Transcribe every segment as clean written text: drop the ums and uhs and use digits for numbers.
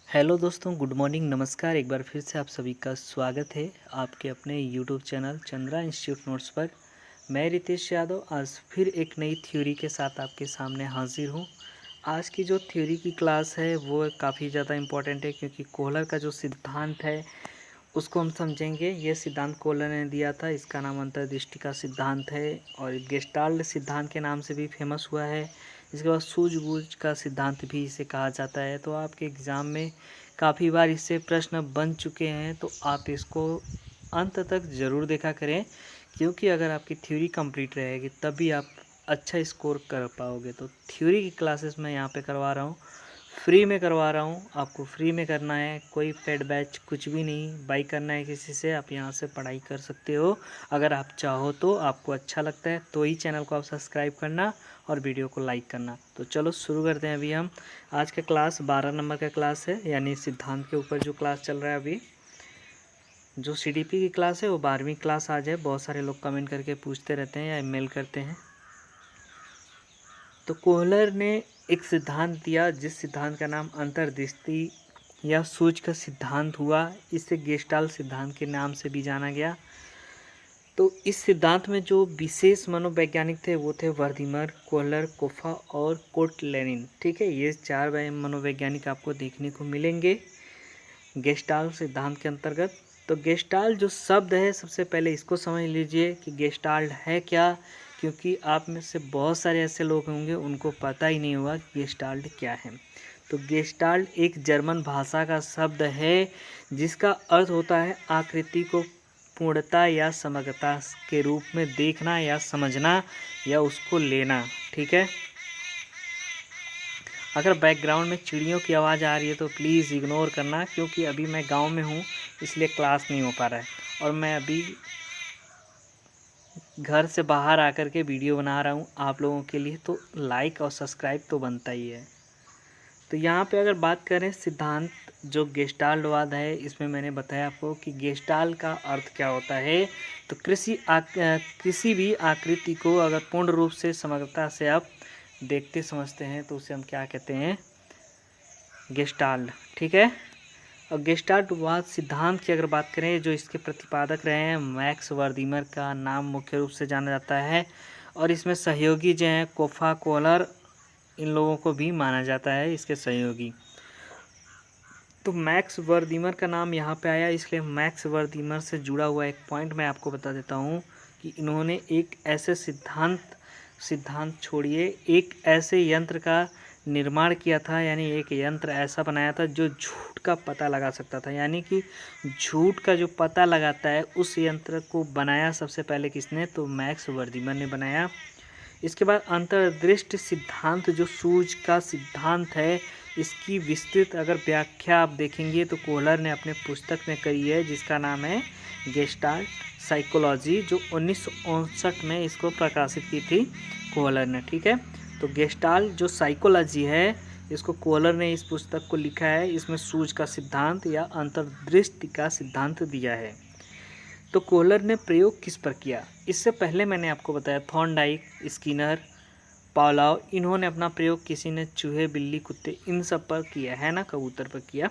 Hello दोस्तों, good morning, नमस्कार। एक बार फिर से आप सभी का स्वागत है आपके अपने YouTube channel Chandra institute notes पर। मैं रितेश यादव आज फिर एक नई थ्योरी के साथ आपके सामने हाजिर हूँ। आज की जो थ्योरी की क्लास है वो काफ़ी ज़्यादा इम्पोर्टेंट है, क्योंकि कोहलर का जो सिद्धांत है उसको हम समझेंगे। ये सिद्धांत कोहलर ने दिया था, इसका नाम अंतर्दृष्टि का सिद्धांत है और गेस्टाल्ट सिद्धांत के नाम से भी फेमस हुआ है। इसके बाद सूझबूझ का सिद्धांत भी इसे कहा जाता है। तो आपके एग्ज़ाम में काफ़ी बार इससे प्रश्न बन चुके हैं, तो आप इसको अंत तक ज़रूर देखा करें, क्योंकि अगर आपकी थ्योरी कंप्लीट रहेगी तभी आप अच्छा स्कोर कर पाओगे। तो थ्योरी की क्लासेस मैं यहाँ पे करवा रहा हूँ, फ्री में करवा रहा हूँ। आपको फ्री में करना है, कोई पेड बैच कुछ भी नहीं बाई करना है किसी से। आप यहाँ से पढ़ाई कर सकते हो अगर आप चाहो तो। आपको अच्छा लगता है तो ही चैनल को आप सब्सक्राइब करना और वीडियो को लाइक करना। तो चलो शुरू करते हैं। अभी हम आज का क्लास 12 नंबर का क्लास है, यानी सिद्धांत के ऊपर जो क्लास चल रहा है अभी, जो सीडीपी की क्लास है वो 12वीं क्लास आज है। बहुत सारे लोग कमेंट करके पूछते रहते हैं या ईमेल करते हैं। तो कोहलर ने एक सिद्धांत दिया जिस सिद्धांत का नाम अंतर्दृष्टि या सूझ का सिद्धांत हुआ। इसे गेस्टाल्ट सिद्धांत के नाम से भी जाना गया। तो इस सिद्धांत में जो विशेष मनोवैज्ञानिक थे वो थे वर्दीमर, कोहलर, कोफा और कोटलेनिन। ठीक है, ये चार मनोवैज्ञानिक आपको देखने को मिलेंगे गेस्टाल्ट सिद्धांत के अंतर्गत। तो गेस्टाल्ट जो शब्द है, सबसे पहले इसको समझ लीजिए कि गेस्टाल्ट है क्या, क्योंकि आप में से बहुत सारे ऐसे लोग होंगे उनको पता ही नहीं होगा कि गेस्टाल्ट क्या है। तो गेस्टाल्ट एक जर्मन भाषा का शब्द है जिसका अर्थ होता है आकृति को पूर्णता या समग्रता के रूप में देखना या समझना या उसको लेना। ठीक है, अगर बैकग्राउंड में चिड़ियों की आवाज़ आ रही है तो प्लीज़ इग्नोर करना, क्योंकि अभी मैं गांव में हूँ इसलिए क्लास नहीं हो पा रहा है और मैं अभी घर से बाहर आकर के वीडियो बना रहा हूँ आप लोगों के लिए। तो लाइक और सब्सक्राइब तो बनता ही है। तो यहाँ पे अगर बात करें सिद्धांत जो गेस्टाल्टवाद है, इसमें मैंने बताया आपको कि गेस्टाल्ट का अर्थ क्या होता है। तो किसी भी आकृति को अगर पूर्ण रूप से समग्रता से आप देखते समझते हैं तो उसे हम क्या कहते हैं, गेस्टाल्ट। ठीक है, और गेस्टाल्टवाद सिद्धांत की अगर बात करें, जो इसके प्रतिपादक रहे हैं मैक्स वर्दीमर का नाम मुख्य रूप से जाना जाता है, और इसमें सहयोगी जो हैं कोफा, कोहलर, इन लोगों को भी माना जाता है इसके सहयोगी। तो मैक्स वर्दीमर का नाम यहाँ पे आया, इसलिए मैक्स वर्दीमर से जुड़ा हुआ एक पॉइंट मैं आपको बता देता हूँ कि इन्होंने एक ऐसे सिद्धांत छोड़िए, एक ऐसे यंत्र का निर्माण किया था, यानी एक यंत्र ऐसा बनाया था जो झूठ का पता लगा सकता था। यानी कि झूठ का जो पता लगाता है उस यंत्र को बनाया सबसे पहले किसने, तो मैक्स वर्दीमर ने बनाया। इसके बाद अंतर्दृष्टि सिद्धांत जो सूझ का सिद्धांत है, इसकी विस्तृत अगर व्याख्या आप देखेंगे तो कोहलर ने अपने पुस्तक में करी है जिसका नाम है गेस्टाल्ट साइकोलॉजी, जो 1959 में इसको प्रकाशित की थी कोहलर ने। ठीक है, तो गेस्टाल्ट जो साइकोलॉजी है इसको कोहलर ने इस पुस्तक को लिखा है। इसमें सूझ का सिद्धांत या अंतर्दृष्टि का सिद्धांत दिया है। तो कोहलर ने प्रयोग किस पर किया, इससे पहले मैंने आपको बताया थॉर्नडाइक, स्किनर, पावलोव, इन्होंने अपना प्रयोग किसी ने चूहे, बिल्ली, कुत्ते, इन सब पर किया है ना, कबूतर पर किया।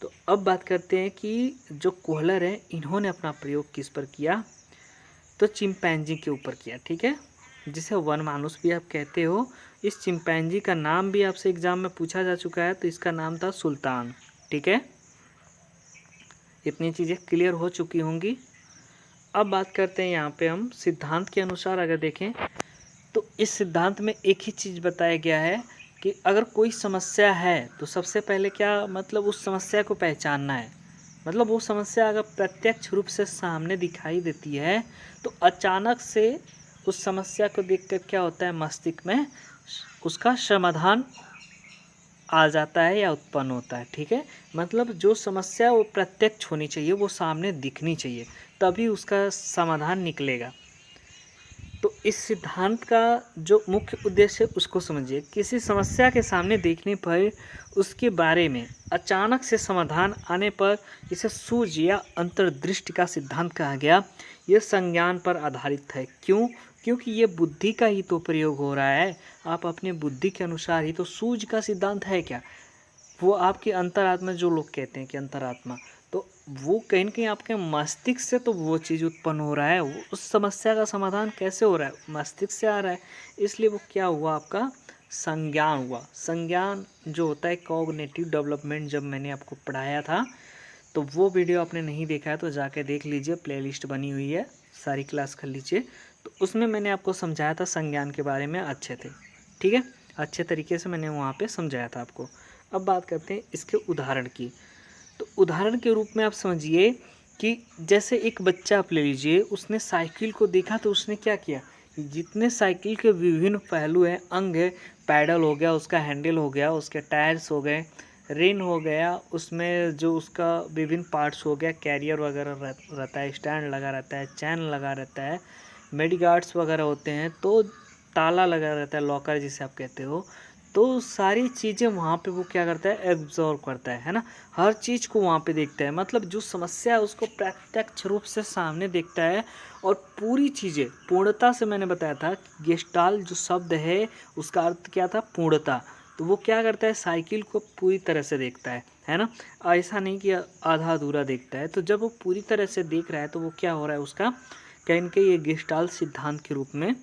तो अब बात करते हैं कि जो कोहलर है इन्होंने अपना प्रयोग किस पर किया, तो चिंपैंजी के ऊपर किया। ठीक है, जिसे वन मानुस भी आप कहते हो। इस चिंपैंजी का नाम भी आपसे एग्जाम में पूछा जा चुका है, तो इसका नाम था सुल्तान। ठीक है, इतनी चीज़ें क्लियर हो चुकी होंगी। अब बात करते हैं यहाँ पे हम सिद्धांत के अनुसार अगर देखें तो इस सिद्धांत में एक ही चीज़ बताया गया है कि अगर कोई समस्या है तो सबसे पहले क्या, मतलब उस समस्या को पहचानना है। मतलब वो समस्या अगर प्रत्यक्ष रूप से सामने दिखाई देती है तो अचानक से उस समस्या को देखकर क्या होता है, मस्तिष्क में उसका समाधान आ जाता है या उत्पन्न होता है। ठीक है, मतलब जो समस्या वो प्रत्यक्ष होनी चाहिए, वो सामने दिखनी चाहिए, तभी उसका समाधान निकलेगा। तो इस सिद्धांत का जो मुख्य उद्देश्य है उसको समझिए। किसी समस्या के सामने देखने पर उसके बारे में अचानक से समाधान आने पर इसे सूझ या अंतर्दृष्टि का सिद्धांत कहा गया। यह संज्ञान पर आधारित है। क्यों? क्योंकि ये बुद्धि का ही तो प्रयोग हो रहा है। आप अपने बुद्धि के अनुसार ही, तो सूझ का सिद्धांत है क्या, वो आपकी अंतरात्मा, जो लोग कहते हैं कि अंतरात्मा, तो वो कहीं न कहीं आपके मस्तिष्क से तो वो चीज़ उत्पन्न हो रहा है। वो उस समस्या का समाधान कैसे हो रहा है? मस्तिष्क से आ रहा है। इसलिए वो क्या हुआ, आपका संज्ञान हुआ। संज्ञान जो होता है कॉग्निटिव डेवलपमेंट, जब मैंने आपको पढ़ाया था, तो वो वीडियो आपने नहीं देखा है तो जाके देख लीजिए, प्लेलिस्ट बनी हुई है, सारी क्लास कर लीजिए। तो उसमें मैंने आपको समझाया था संज्ञान के बारे में अच्छे थे, ठीक है, अच्छे तरीके से मैंने वहाँ पे समझाया था आपको। अब बात करते हैं इसके उदाहरण की। तो उदाहरण के रूप में आप समझिए कि जैसे एक बच्चा आप ले लीजिए, उसने साइकिल को देखा तो उसने क्या किया, जितने साइकिल के विभिन्न पहलू हैं, अंग है, पैडल हो गया, उसका हैंडल हो गया, उसके टायर्स हो गए, रिन हो गया, उसमें जो उसका विभिन्न पार्ट्स हो गया, कैरियर वगैरह रहता है, स्टैंड लगा रहता है, चैन लगा रहता है, मेडिगार्ड्स वगैरह होते हैं, तो ताला लगा रहता है, लॉकर जिसे आप कहते हो। तो सारी चीज़ें वहाँ पे वो क्या करता है, एब्जॉर्व करता है ना, हर चीज़ को वहाँ पे देखता है, मतलब जो समस्या है उसको प्रत्यक्ष रूप से सामने देखता है। और पूरी चीज़ें पूर्णता से, मैंने बताया था कि गेस्टाल जो शब्द है उसका अर्थ क्या था, पूर्णता। तो वो क्या करता है, साइकिल को पूरी तरह से देखता है ना, ऐसा नहीं कि आधा अधूरा देखता है। तो जब वो पूरी तरह से देख रहा है तो वो क्या हो रहा है, उसका कहीं न कहीं ये गेस्टाल सिद्धांत के रूप में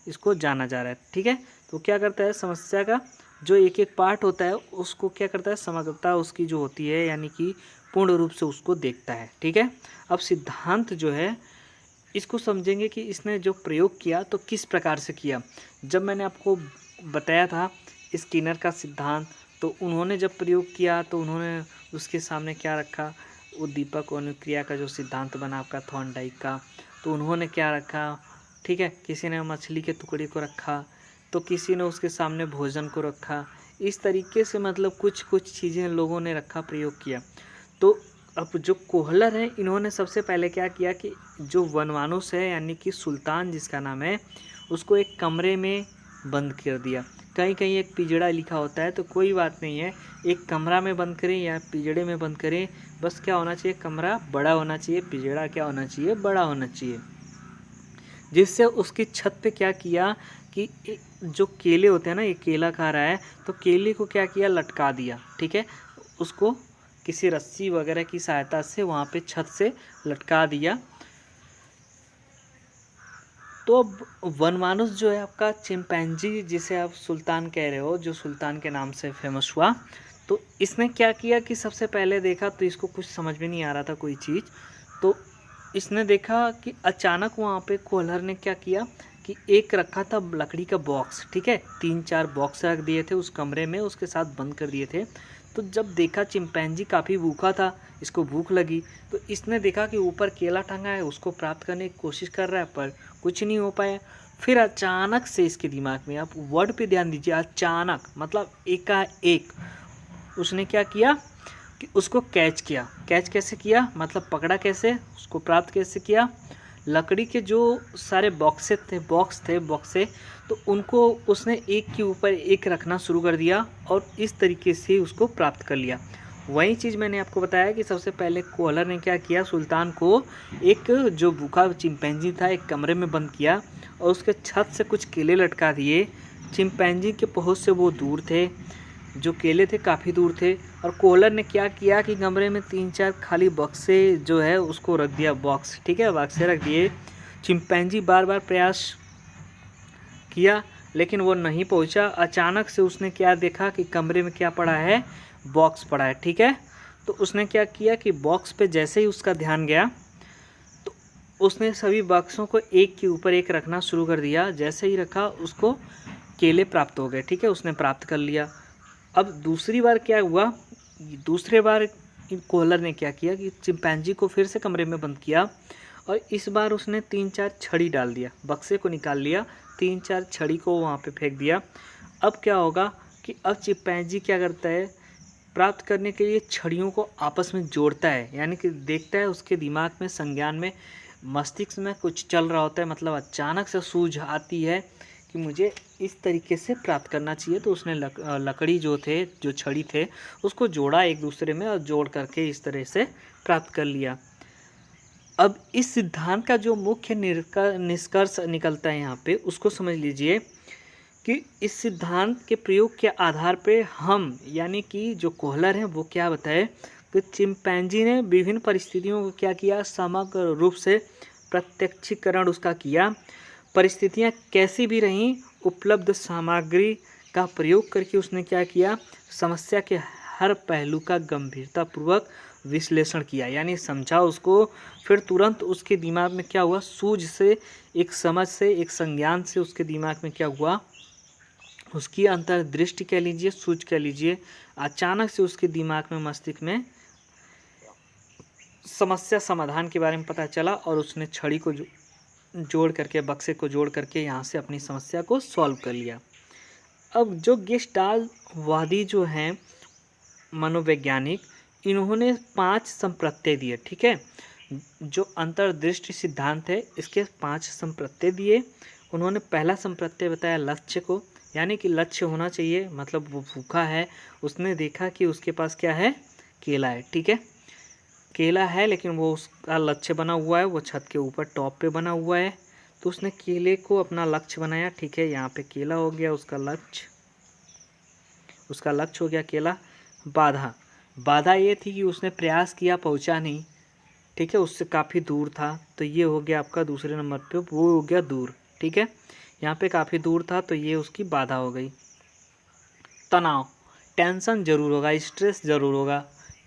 इसको जाना जा रहा है, ठीक है। तो क्या करता है, समस्या का जो एक एक पार्ट होता है उसको क्या करता है, समग्रता उसकी जो होती है, यानी कि पूर्ण रूप से उसको देखता है, ठीक है। अब सिद्धांत जो है इसको समझेंगे कि इसने जो प्रयोग किया तो किस प्रकार से किया। जब मैंने आपको बताया था स्किनर का सिद्धांत, तो उन्होंने जब प्रयोग किया तो उन्होंने उसके सामने क्या रखा, उद्दीपक अनुक्रिया का जो सिद्धांत बना आपका थॉर्नडाइक का, तो उन्होंने क्या रखा, ठीक है, किसी ने मछली के टुकड़े को रखा, तो किसी ने उसके सामने भोजन को रखा। इस तरीके से मतलब कुछ कुछ चीज़ें लोगों ने रखा, प्रयोग किया। तो अब जो कोहलर हैं, इन्होंने सबसे पहले क्या किया कि जो वनमानुष है, यानी कि सुल्तान जिसका नाम है, उसको एक कमरे में बंद कर दिया। कहीं कहीं एक पिंजड़ा लिखा होता है, तो कोई बात नहीं है, एक कमरा में बंद करें या पिंजड़े में बंद करें, बस क्या होना चाहिए, कमरा बड़ा होना चाहिए, पिंजड़ा क्या होना चाहिए, बड़ा होना चाहिए। जिससे उसकी छत पे क्या किया कि जो केले होते हैं ना, ये केला खा रहा है, तो केले को क्या किया, लटका दिया, ठीक है, उसको किसी रस्सी वगैरह की सहायता से वहाँ पे छत से लटका दिया। तो अब वनमानुष जो है आपका चिंपैंजी, जिसे आप सुल्तान कह रहे हो, जो सुल्तान के नाम से फेमस हुआ, तो इसने क्या किया कि सबसे पहले देखा तो इसको कुछ समझ में नहीं आ रहा था कोई चीज़। तो इसने देखा कि अचानक वहाँ पे कोहलर ने क्या किया कि एक रखा था लकड़ी का बॉक्स, ठीक है, 3-4 बॉक्स रख दिए थे उस कमरे में, उसके साथ बंद कर दिए थे। तो जब देखा चिंपैंजी काफ़ी भूखा था, इसको भूख लगी, तो इसने देखा कि ऊपर केला टंगा है, उसको प्राप्त करने की कोशिश कर रहा है पर कुछ नहीं हो पाया। फिर अचानक से इसके दिमाग में, आप वर्ड पे ध्यान दीजिए, अचानक मतलब एकाएक उसने क्या किया कि उसको कैच किया। कैच कैसे किया, मतलब पकड़ा कैसे, उसको प्राप्त कैसे किया, लकड़ी के जो सारे बॉक्स थे बॉक्से, तो उनको उसने एक के ऊपर एक रखना शुरू कर दिया और इस तरीके से उसको प्राप्त कर लिया। वही चीज़ मैंने आपको बताया कि सबसे पहले कोहलर ने क्या किया, सुल्तान को एक जो भूखा चिंपैंजी था एक कमरे में बंद किया और उसके छत से कुछ केले लटका दिए। चिंपैंजी के पहुँच से वो दूर थे, जो केले थे काफ़ी दूर थे, और कोहलर ने क्या किया कि कमरे में 3-4 खाली बक्से जो है उसको रख दिया, बॉक्स, ठीक है, बक्से रख दिए। चिंपैंजी बार बार प्रयास किया लेकिन वो नहीं पहुंचा। अचानक से उसने क्या देखा कि कमरे में क्या पड़ा है, बॉक्स पड़ा है, ठीक है। तो उसने क्या किया कि बॉक्स पे जैसे ही उसका ध्यान गया तो उसने सभी बॉक्सों को एक के ऊपर एक रखना शुरू कर दिया। जैसे ही रखा उसको केले प्राप्त हो गए, ठीक है, उसने प्राप्त कर लिया। अब दूसरी बार क्या हुआ, दूसरे बार कोहलर ने क्या किया कि चिंपैंजी को फिर से कमरे में बंद किया और इस बार उसने 3-4 छड़ी डाल दिया, बक्से को निकाल लिया, 3-4 छड़ी को वहाँ पे फेंक दिया। अब क्या होगा कि अब चिंपैंजी क्या करता है, प्राप्त करने के लिए छड़ियों को आपस में जोड़ता है, यानी कि देखता है उसके दिमाग में, संज्ञान में, मस्तिष्क में कुछ चल रहा होता है, मतलब अचानक से सूझ आती है कि मुझे इस तरीके से प्राप्त करना चाहिए। तो उसने लकड़ी जो छड़ी थे उसको जोड़ा एक दूसरे में और जोड़ करके इस तरह से प्राप्त कर लिया। अब इस सिद्धांत का जो मुख्य निष्कर्ष निकलता है यहाँ पे, उसको समझ लीजिए कि इस सिद्धांत के प्रयोग के आधार पे हम यानी कि जो कोहलर हैं वो क्या बताए कि चिंपैंजी ने विभिन्न परिस्थितियों को क्या किया, समग्र रूप से प्रत्यक्षीकरण उसका किया। परिस्थितियाँ कैसी भी रहीं, उपलब्ध सामग्री का प्रयोग करके उसने क्या किया, समस्या के हर पहलू का गंभीरतापूर्वक विश्लेषण किया, यानी समझा उसको। फिर तुरंत उसके दिमाग में क्या हुआ, सूझ से, एक समझ से, एक संज्ञान से उसके दिमाग में क्या हुआ, उसकी अंतर्दृष्टि कह लीजिए, सूझ कह लीजिए, अचानक से उसके दिमाग में, मस्तिष्क में समस्या समाधान के बारे में पता चला और उसने छड़ी को जोड़ करके, बक्से को जोड़ करके यहाँ से अपनी समस्या को सॉल्व कर लिया। अब जो गेस्टाल्टवादी जो हैं मनोवैज्ञानिक, इन्होंने 5 संप्रत्यय दिए, ठीक है। जो अंतर्दृष्टि सिद्धांत है इसके 5 संप्रत्यय दिए। उन्होंने पहला संप्रत्यय बताया लक्ष्य को, यानी कि लक्ष्य होना चाहिए, मतलब वो भूखा है, उसने देखा कि उसके पास क्या है, केला है, ठीक है, केला है, लेकिन वो उसका लक्ष्य बना हुआ है, वो छत के ऊपर टॉप पे बना हुआ है, तो उसने केले को अपना लक्ष्य बनाया, ठीक है। यहाँ पे केला हो गया उसका लक्ष्य, उसका लक्ष्य हो गया केला। बाधा ये थी कि उसने प्रयास किया, पहुँचा नहीं, ठीक है, उससे काफ़ी दूर था, तो ये हो गया आपका दूसरे नंबर पे, वो हो गया दूर, ठीक है। यहाँ पे काफ़ी दूर था तो ये उसकी बाधा हो गई। तनाव, टेंशन ज़रूर होगा, स्ट्रेस ज़रूर होगा।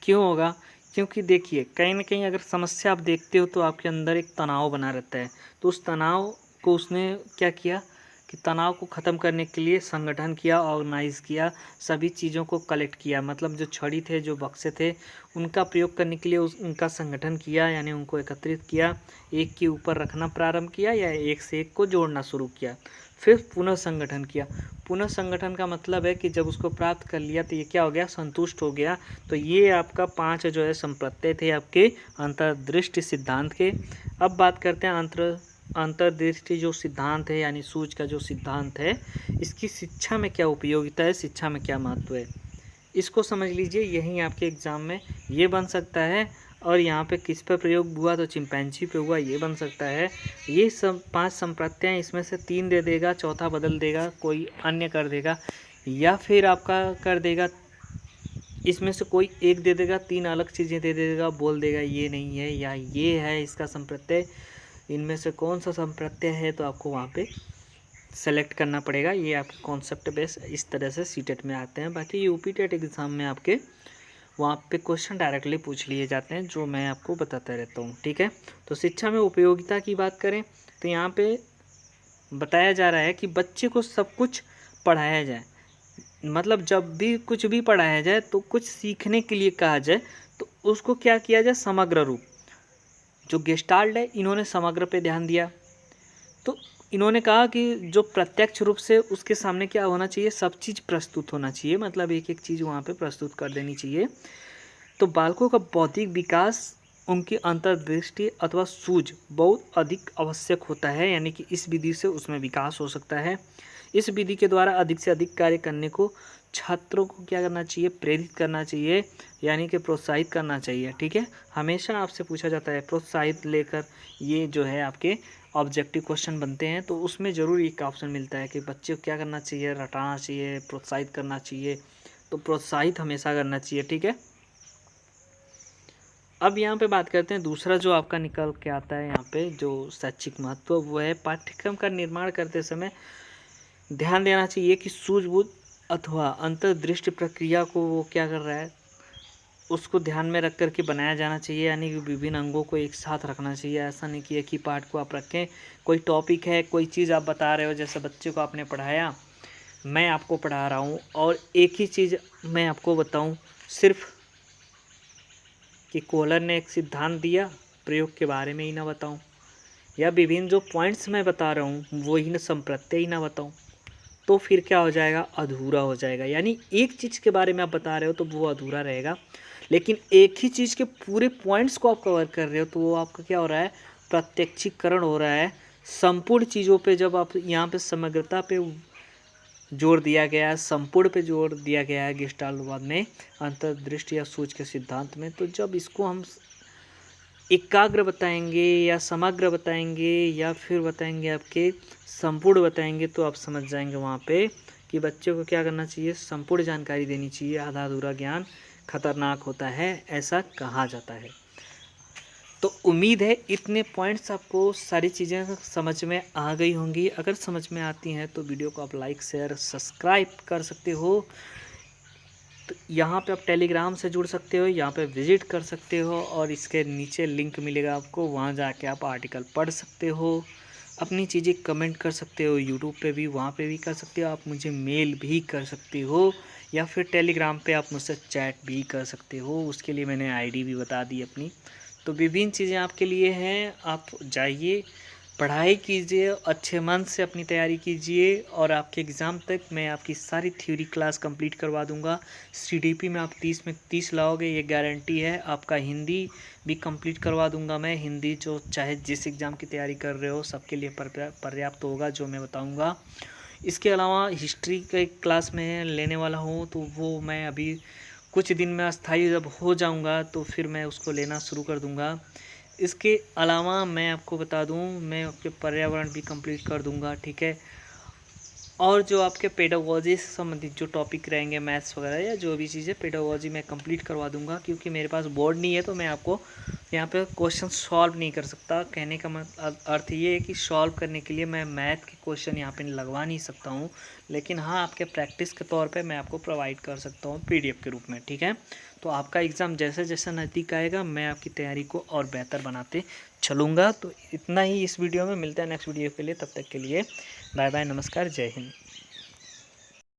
क्यों होगा, क्योंकि देखिए कहीं ना कहीं अगर समस्या आप देखते हो तो आपके अंदर एक तनाव बना रहता है, तो उस तनाव को उसने क्या किया कि तनाव को ख़त्म करने के लिए संगठन किया, ऑर्गेनाइज़ किया, सभी चीज़ों को कलेक्ट किया, मतलब जो छड़ी थे, जो बक्से थे, उनका प्रयोग करने के लिए उनका संगठन किया, यानी उनको एकत्रित किया, एक के ऊपर रखना प्रारंभ किया या एक से एक को जोड़ना शुरू किया, फिर पुनः संगठन किया। पुनः संगठन का मतलब है कि जब उसको प्राप्त कर लिया तो ये क्या हो गया, संतुष्ट हो गया। तो ये आपका 5 जो है संप्रत्यय थे आपके अंतर्दृष्टि सिद्धांत के। अब बात करते हैं अंतर्दृष्टि जो सिद्धांत है, यानी सूझ का जो सिद्धांत है, इसकी शिक्षा में क्या उपयोगिता है, शिक्षा में क्या महत्व है, इसको समझ लीजिए। यहीं आपके एग्ज़ाम में ये बन सकता है। और यहाँ पे किस पर प्रयोग हुआ, तो चिंपैंजी पे हुआ, ये बन सकता है। ये सब 5 संप्रत्यय, इसमें से 3 दे देगा, चौथा बदल देगा, कोई अन्य कर देगा, या फिर आपका कर देगा इसमें से कोई एक दे देगा, 3 अलग चीज़ें दे देगा, बोल देगा ये नहीं है या ये है इसका संप्रत्यय, इनमें से कौन सा संप्रत्यय है, तो आपको वहाँ पे सेलेक्ट करना पड़ेगा। ये आपके कॉन्सेप्ट बेस इस तरह से सीटेट में आते हैं। बाकी यूपी टेट एग्ज़ाम में आपके वहाँ पे क्वेश्चन डायरेक्टली पूछ लिए जाते हैं, जो मैं आपको बताता रहता हूँ, ठीक है। तो शिक्षा में उपयोगिता की बात करें तो यहाँ पे बताया जा रहा है कि बच्चे को सब कुछ पढ़ाया जाए, मतलब जब भी कुछ भी पढ़ाया जाए तो कुछ सीखने के लिए कहा जाए तो उसको क्या किया जाए, समग्र रूप। जो गेस्टाल्ट है, इन्होंने समग्र पे ध्यान दिया, तो इन्होंने कहा कि जो प्रत्यक्ष रूप से उसके सामने क्या होना चाहिए, सब चीज़ प्रस्तुत होना चाहिए, मतलब एक एक चीज़ वहाँ पे प्रस्तुत कर देनी चाहिए। तो बालकों का बौद्धिक विकास, उनकी अंतर्दृष्टि अथवा सूझ बहुत अधिक आवश्यक होता है, यानी कि इस विधि से उसमें विकास हो सकता है। इस विधि के द्वारा अधिक से अधिक कार्य करने को छात्रों को क्या करना चाहिए, प्रेरित करना चाहिए, यानी कि प्रोत्साहित करना चाहिए, ठीक है। हमेशा आपसे पूछा जाता है प्रोत्साहित लेकर, ये जो है आपके ऑब्जेक्टिव क्वेश्चन बनते हैं, तो उसमें ज़रूर एक ऑप्शन मिलता है कि बच्चे को क्या करना चाहिए, रटाना चाहिए, प्रोत्साहित करना चाहिए, तो प्रोत्साहित हमेशा करना चाहिए, ठीक है। अब यहाँ पे बात करते हैं दूसरा जो आपका निकल के आता है यहाँ पे जो शैक्षिक महत्व, वो है पाठ्यक्रम का निर्माण करते समय ध्यान देना चाहिए कि सूझबूझ अथवा अंतर्दृष्टि प्रक्रिया को वो क्या कर रहा है, उसको ध्यान में रख करके बनाया जाना चाहिए, यानी कि विभिन्न अंगों को एक साथ रखना चाहिए। ऐसा नहीं कि एक ही पार्ट को आप रखें। कोई टॉपिक है, कोई चीज़ आप बता रहे हो, जैसे बच्चे को आपने पढ़ाया, मैं आपको पढ़ा रहा हूँ और एक ही चीज़ मैं आपको बताऊँ, सिर्फ कि कोहलर ने एक सिद्धांत दिया, प्रयोग के बारे में ही ना बताऊं, या विभिन्न जो पॉइंट्स मैं बता रहा हूं वो ही ना संप्रत्यय ही ना बताऊं, तो फिर क्या हो जाएगा, अधूरा हो जाएगा। यानी एक चीज़ के बारे में आप बता रहे हो तो वो अधूरा रहेगा, लेकिन एक ही चीज़ के पूरे पॉइंट्स को आप कवर कर रहे हो तो वो आपका क्या हो रहा है, प्रत्यक्षीकरण हो रहा है। संपूर्ण चीज़ों पे जब आप यहाँ पे समग्रता पे जोर दिया गया है, संपूर्ण पे जोर दिया गया है गेस्टाल्टवाद में, अंतर्दृष्टि या सूझ के सिद्धांत में, तो जब इसको हम एकाग्र बताएंगे या समग्र बताएंगे या फिर बताएंगे आपके संपूर्ण बताएंगे, तो आप समझ जाएंगे वहाँ पे कि बच्चे को क्या करना चाहिए, संपूर्ण जानकारी देनी चाहिए। आधा अधूरा ज्ञान खतरनाक होता है, ऐसा कहा जाता है। तो उम्मीद है इतने पॉइंट्स आपको सारी चीज़ें समझ में आ गई होंगी। अगर समझ में आती हैं तो वीडियो को आप लाइक शेयर सब्सक्राइब कर सकते हो। तो यहाँ पे आप टेलीग्राम से जुड़ सकते हो, यहाँ पे विजिट कर सकते हो और इसके नीचे लिंक मिलेगा आपको, वहाँ जाके आप आर्टिकल पढ़ सकते हो, अपनी चीज़ें कमेंट कर सकते हो। यूट्यूब पे भी, वहाँ पे भी कर सकते हो। आप मुझे मेल भी कर सकते हो या फिर टेलीग्राम पे आप मुझसे चैट भी कर सकते हो। उसके लिए मैंने आईडी भी बता दी अपनी। तो विभिन्न चीज़ें आपके लिए हैं। आप जाइए, पढ़ाई कीजिए, अच्छे मन से अपनी तैयारी कीजिए और आपके एग्ज़ाम तक मैं आपकी सारी थ्योरी क्लास कंप्लीट करवा दूंगा। सीडीपी में आप 30 में 30 लाओगे, ये गारंटी है। आपका हिंदी भी कंप्लीट करवा दूंगा मैं। हिंदी जो चाहे जिस एग्ज़ाम की तैयारी कर रहे हो सबके लिए पर्याप्त होगा जो मैं बताऊँगा। इसके अलावा हिस्ट्री के क्लास में लेने वाला हूँ, तो वो मैं अभी कुछ दिन में अस्थाई जब हो जाऊंगा तो फिर मैं उसको लेना शुरू कर दूंगा। इसके अलावा मैं आपको बता दूं, मैं आपके पर्यावरण भी कंप्लीट कर दूंगा, ठीक है। और जो आपके पेडागोजी से संबंधित जो टॉपिक रहेंगे, मैथ्स वगैरह या जो भी चीज़ें, पेडागोजी मैं कंप्लीट करवा दूंगा। क्योंकि मेरे पास बोर्ड नहीं है तो मैं आपको यहाँ पे क्वेश्चन सॉल्व नहीं कर सकता। कहने का अर्थ ये है कि सॉल्व करने के लिए मैं मैथ के क्वेश्चन यहाँ पे लगवा नहीं सकता हूँ, लेकिन हाँ आपके प्रैक्टिस के तौर पे मैं आपको प्रोवाइड कर सकता हूँ पीडीएफ के रूप में, ठीक है। तो आपका एग्ज़ाम जैसे जैसे नज़दीक आएगा मैं आपकी तैयारी को और बेहतर बनाते चलूँगा। तो इतना ही इस वीडियो में। मिलता है नेक्स्ट वीडियो के लिए, तब तक के लिए बाय बाय, नमस्कार, जय हिंद।